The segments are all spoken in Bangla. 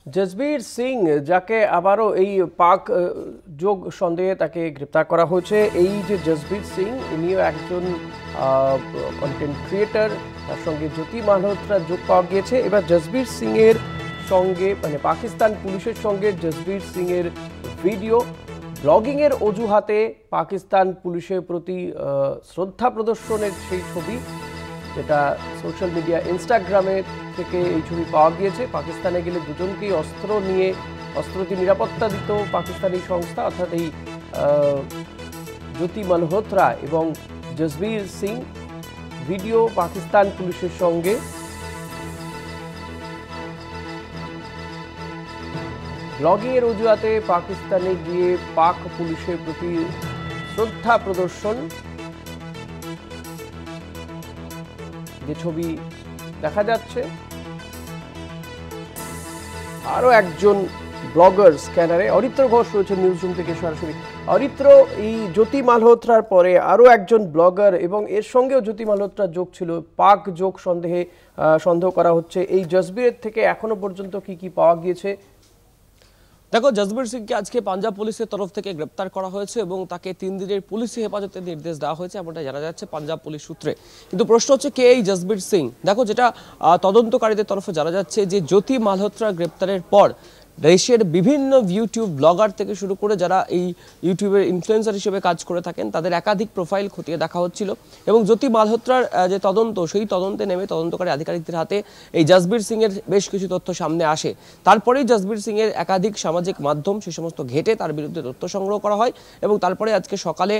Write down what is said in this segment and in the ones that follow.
জসবীর সিং যাকে আবারও এই পাক যোগ সন্দেহে তাকে গ্রেপ্তার করা হয়েছে। এই যে জসবীর সিং ইনিও একজন কন্টেন্ট ক্রিয়েটার, তার সঙ্গে জ্যোতি মালহোত্রা যোগ পাওয়া গিয়েছে। এবার জসবীর সিং এর সঙ্গে পাকিস্তান পুলিশের সঙ্গে জসবীর সিং এর ভিডিও ব্লগিং এর অজুহাতে পাকিস্তান পুলিশের প্রতি শ্রদ্ধা প্রদর্শনের সেই ছবি, যেটা সোশ্যাল মিডিয়া ইনস্টাগ্রামে থেকে এই ছবি পাওয়া গিয়েছে। পাকিস্তানে গেলে দুজনকেই অস্ত্র দিয়ে নিরাপত্তা দিত পাকিস্তানি সংস্থা, অর্থাৎ এই জ্যোতি মালহোত্রা এবং জসবীর সিং ভিডিও পাকিস্তান পুলিশের সঙ্গে ব্লগিং এর অজুহাতে পাকিস্তানে গিয়ে পাক পুলিশের প্রতি শ্রদ্ধা প্রদর্শন, যে ছবি দেখা যাচ্ছে। আরো একজন ব্লগার স্ক্যানারে অরিত্র ঘোষ রয়েছে নিউজ রুম থেকে সরাসরি। অরিত্র, এই জ্যোতি মালহোত্রার পরে আরো একজন ব্লগার এবং এর সঙ্গেও জ্যোতি মালহোত্রার যোগ ছিল, পাক যোগ সন্দেহ করা হচ্ছে। এই জসবীরের থেকে এখনো পর্যন্ত কি কি পাওয়া গিয়েছে? দেখো, জসবীর সিংকে আজকে পাঞ্জাব পুলিশের তরফ থেকে গ্রেপ্তার করা হয়েছে এবং তাকে 3 দিনের পুলিশি হেফাজতের নির্দেশ দেওয়া হয়েছে, এমনটা জানা যাচ্ছে পাঞ্জাব পুলিশ সূত্রে। কিন্তু প্রশ্ন হচ্ছে, কে এই জসবীর সিং? দেখো, যেটা তদন্তকারীদের তরফে জানা যাচ্ছে যে জ্যোতি মালহোত্রা গ্রেপ্তারের পর দেশের বিভিন্ন ইউটিউব ব্লগার থেকে শুরু করে যারা এই ইউটিউবের ইনফ্লুয়েন্সার হিসেবে কাজ করে থাকেন তাদের একাধিক প্রোফাইল খতিয়ে দেখা হচ্ছিল এবং জ্যোতি মালহোত্রার যে তদন্ত, সেই তদন্তে নেমে তদন্তকারী আধিকারিকদের হাতে এই জসবীর সিং এর বেশ কিছু তথ্য সামনে আসে। তারপরেই জসবীর সিং এর একাধিক সামাজিক মাধ্যম সে সমস্ত ঘেটে তার বিরুদ্ধে তথ্য সংগ্রহ করা হয় এবং তারপরে আজকে সকালে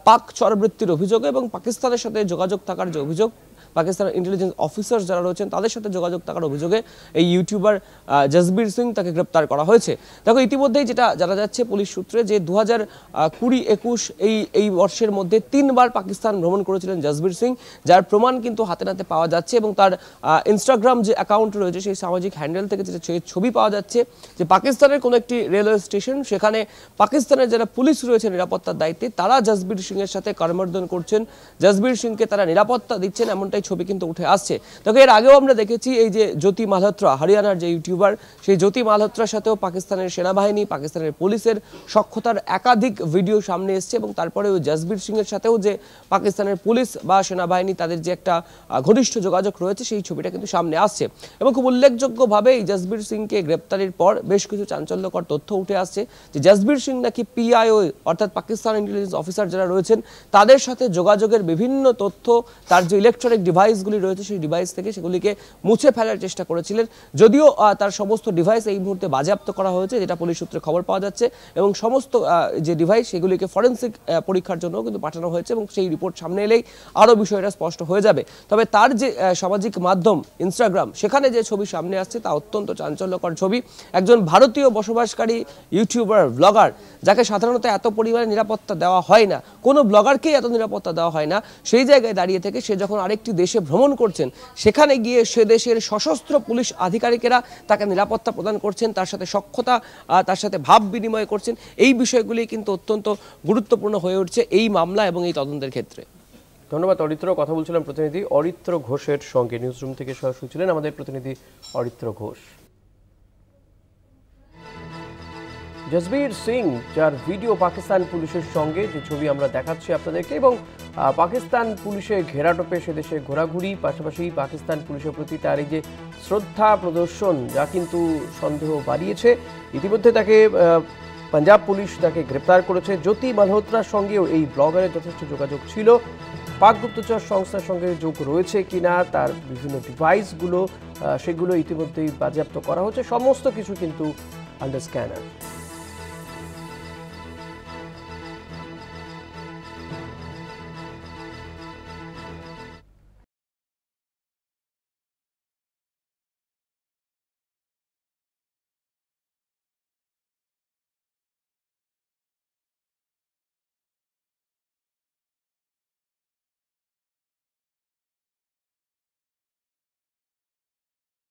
পাক চরবৃত্তির অভিযোগে এবং পাকিস্তানের সাথে যোগাযোগ থাকার যে অভিযোগ, পাকিস্তানের ইন্টেলিজেন্স অফিসার যারা রয়েছেন তাদের সাথে যোগাযোগ থাকার অভিযোগে এই ইউটিউবার জসবীর সিং তাকে গ্রেপ্তার করা হয়েছে। দেখো, ইতিমধ্যেই যেটা জানা যাচ্ছে পুলিশ সূত্রে যে 2020-21 এই বর্ষের মধ্যে 3 বার পাকিস্তান ভ্রমণ করেছিলেন জসবীর সিং, যার প্রমাণ কিন্তু হাতে নাতে পাওয়া যাচ্ছে এবং তার ইনস্টাগ্রাম যে অ্যাকাউন্ট রয়েছে সেই সামাজিক হ্যান্ডেল থেকে যেটা ছবি পাওয়া যাচ্ছে যে পাকিস্তানের কোনো একটি রেলওয়ে স্টেশন, সেখানে পাকিস্তানের যারা পুলিশ রয়েছে নিরাপত্তার দায়িত্বে তারা জসবীর সিং এর সাথে করমর্দন করছেন, জসবীর সিংকে তারা নিরাপত্তা দিচ্ছেন, এমনটাই ছবি কিন্তু উঠে আসছে। তবে এর আগেও আমরা দেখেছি এই যে জ্যোতি মালহোত্রা, হরিয়ানার যে ইউটিউবার, সেই জ্যোতি মালহোত্রার সাথেও পাকিস্তানের সেনাবাহিনী, পাকিস্তানের পুলিশের সক্ষতার একাধিক ভিডিও সামনে এসছে এবং তারপরে ওই জসবীর সিং এর সাথেও যে পাকিস্তানের পুলিশ বা সেনাবাহিনী তাদের যে একটা ঘনিষ্ঠ যোগাযোগ রয়েছে সেই ছবিটা কিন্তু সামনে আসছে এবং খুব উল্লেখযোগ্যভাবে এই জসবীর সিংকে গ্রেপ্তারের পর বেশ কিছু চাঞ্চল্যকর তথ্য উঠে আসছে যে জসবীর সিং নাকি পিআইও অর্থাৎ পাকিস্তান ইন্টেলিজেন্স অফিসার যারা রয়েছেন তাদের সাথে যোগাযোগের বিভিন্ন তথ্য, তার যে ইলেকট্রনিক ডিভাইসগুলি রয়েছে সেই ডিভাইস থেকে সেগুলিকে মুছে ফেলার চেষ্টা করেছিলেন। যদিও তার সমস্ত ডিভাইস এই মুহূর্তে বাজেয়াপ্ত করা হয়েছে, যেটা পুলিশ সূত্রে খবর পাওয়া যাচ্ছে এবং সমস্ত যে ডিভাইস সেগুলিকে ফরেন্সিক পরীক্ষার জন্য কিন্তু পাঠানো হয়েছে এবং সেই রিপোর্ট সামনে এলেই আরও বিষয়টা স্পষ্ট হয়ে যাবে। তবে তার যে সামাজিক মাধ্যম ইনস্টাগ্রাম, সেখানে যে ছবি সামনে আসছে তা অত্যন্ত চাঞ্চল্যকর ছবি। একজন ভারতীয় বসবাসকারী ইউটিউবার ব্লগার, যাকে সাধারণত এত পরিমাণে নিরাপত্তা দেওয়া হয় না, কোনো ব্লগারকেই এত নিরাপত্তা দেওয়া হয় না, সেই জায়গায় দাঁড়িয়ে থেকে সে যখন আরেকটি দেশে ভ্রমণ করছেন, সেখানে গিয়ে সে দেশের সশস্ত্র পুলিশ আধিকারিকেরা তাকে নিরাপত্তা প্রদান করছেন, তার সাথে সখ্যতা, তার সাথে ভাব বিনিময় করছেন। এই বিষয়গুলি কিন্তু অত্যন্ত গুরুত্বপূর্ণ হয়ে উঠছে এই মামলা এবং এই তদন্তের ক্ষেত্রে। ধন্যবাদ অরিত্র। কথা বলছিলাম প্রতিনিধি অরিত্র ঘোষের সঙ্গে। নিউজ রুম থেকে সরাসরি ছিলেন আমাদের প্রতিনিধি অরিত্র ঘোষ। জসবীর সিং, যার ভিডিও পাকিস্তান পুলিশের সঙ্গে যে ছবি আমরা দেখাচ্ছি আপনাদেরকে, এবং পাকিস্তান পুলিশের ঘেরাটোপে সে দেশে ঘোরাঘুরি, পাশাপাশি পাকিস্তান পুলিশের প্রতি তার এই যে শ্রদ্ধা প্রদর্শন, যা কিন্তু সন্দেহ বাড়িয়েছে। ইতিমধ্যে তাকে পাঞ্জাব পুলিশ তাকে গ্রেপ্তার করেছে। জ্যোতি মালহোত্রার সঙ্গেও এই ব্লগারের যথেষ্ট যোগাযোগ ছিল। পাক গুপ্তচর সংস্থার সঙ্গে যোগ রয়েছে কিনা, তার বিভিন্ন ডিভাইসগুলো সেগুলো ইতিমধ্যেই বাজেয়াপ্ত করা হচ্ছে। সমস্ত কিছু কিন্তু আন্ডার স্ক্যানার।